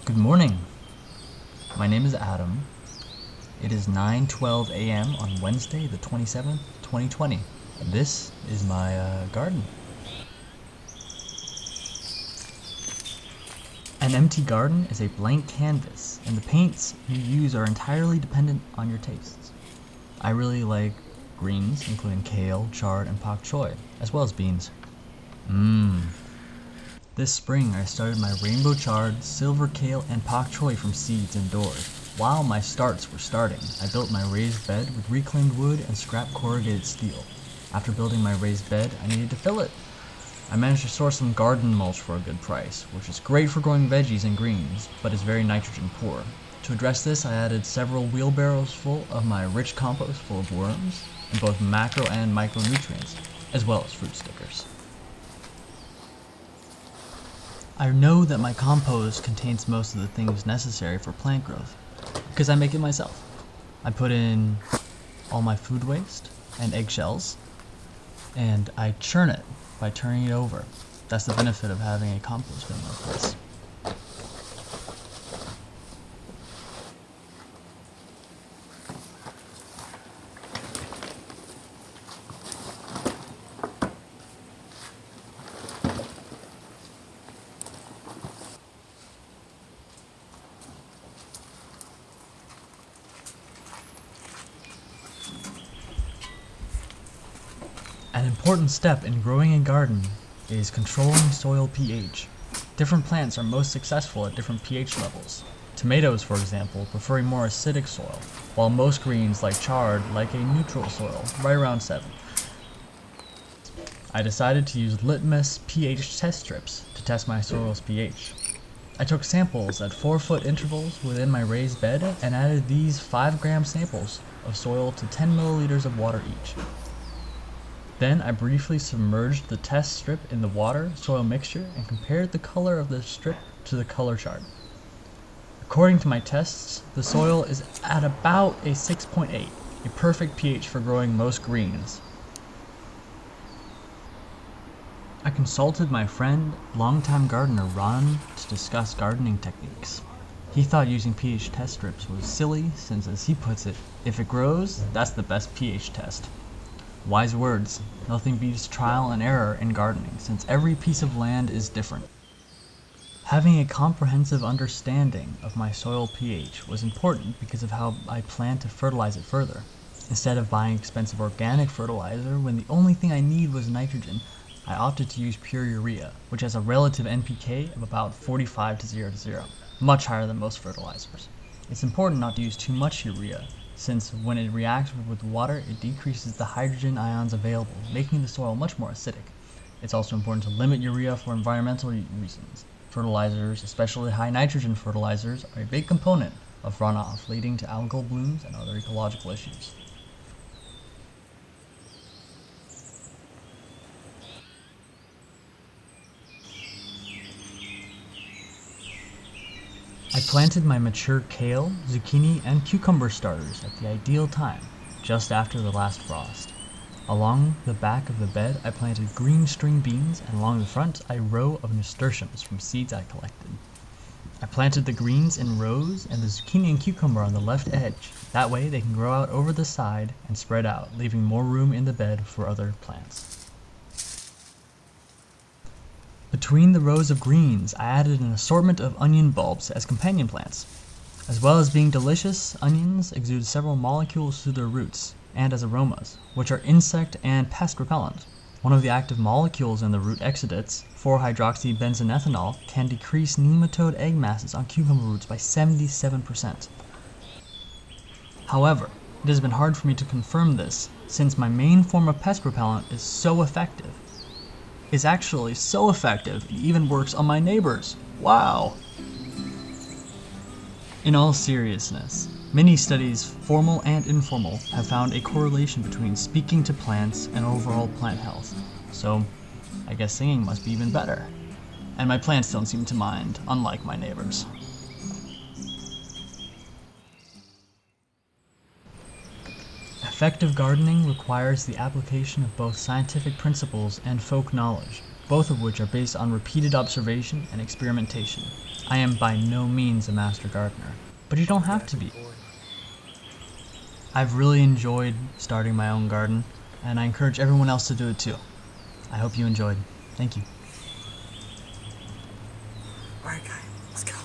Good morning. My name is Adam. It is 9:12 a.m. on Wednesday, the 27th, 2020. This is my garden. An empty garden is a blank canvas, and the paints you use are entirely dependent on your tastes. I really like greens, including kale, chard, and pak choi, as well as beans. This spring, I started my rainbow chard, silver kale, and pak choi from seeds indoors. While my starts were starting, I built my raised bed with reclaimed wood and scrap corrugated steel. After building my raised bed, I needed to fill it. I managed to source some garden mulch for a good price, which is great for growing veggies and greens, but is very nitrogen poor. To address this, I added several wheelbarrows full of my rich compost full of worms, and both macro and micronutrients, as well as fruit stickers. I know that my compost contains most of the things necessary for plant growth, because I make it myself. I put in all my food waste and eggshells, and I churn it by turning it over. That's the benefit of having a compost bin like this. An important step in growing a garden is controlling soil pH. Different plants are most successful at different pH levels. Tomatoes, for example, prefer a more acidic soil, while most greens, like chard, like a neutral soil, right around 7. I decided to use litmus pH test strips to test my soil's pH. I took samples at 4-foot intervals within my raised bed and added these 5-gram samples of soil to 10 milliliters of water each. Then I briefly submerged the test strip in the water-soil mixture and compared the color of the strip to the color chart. According to my tests, the soil is at about a 6.8, a perfect pH for growing most greens. I consulted my friend, longtime gardener Ron, to discuss gardening techniques. He thought using pH test strips was silly since, as he puts it, if it grows, that's the best pH test. Wise words. Nothing beats trial and error in gardening, since every piece of land is different. Having a comprehensive understanding of my soil pH was important because of how I plan to fertilize it further. Instead of buying expensive organic fertilizer when the only thing I need was nitrogen, I opted to use pure urea, which has a relative NPK of about 45:0, much higher than most fertilizers. It's important not to use too much urea, since when it reacts with water, it decreases the hydrogen ions available, making the soil much more acidic. It's also important to limit urea for environmental reasons. Fertilizers, especially high nitrogen fertilizers, are a big component of runoff, leading to algal blooms and other ecological issues. I planted my mature kale, zucchini, and cucumber starters at the ideal time, just after the last frost. Along the back of the bed, I planted green string beans, and along the front, a row of nasturtiums from seeds I collected. I planted the greens in rows and the zucchini and cucumber on the left edge. That way, they can grow out over the side and spread out, leaving more room in the bed for other plants. Between the rows of greens, I added an assortment of onion bulbs as companion plants. As well as being delicious, onions exude several molecules through their roots and as aromas, which are insect and pest repellent. One of the active molecules in the root exudates, 4-hydroxybenzenethanol, can decrease nematode egg masses on cucumber roots by 77%. However, it has been hard for me to confirm this, since my main form of pest repellent is so effective. It's actually so effective, it even works on my neighbors. Wow! In all seriousness, many studies, formal and informal, have found a correlation between speaking to plants and overall plant health. So, I guess singing must be even better. And my plants don't seem to mind, unlike my neighbors. Effective gardening requires the application of both scientific principles and folk knowledge. both of which are based on repeated observation and experimentation. I am by no means a master gardener, but you don't have to be. I've really enjoyed starting my own garden, and I encourage everyone else to do it too. I hope you enjoyed. Thank you. Alright guys, let's go.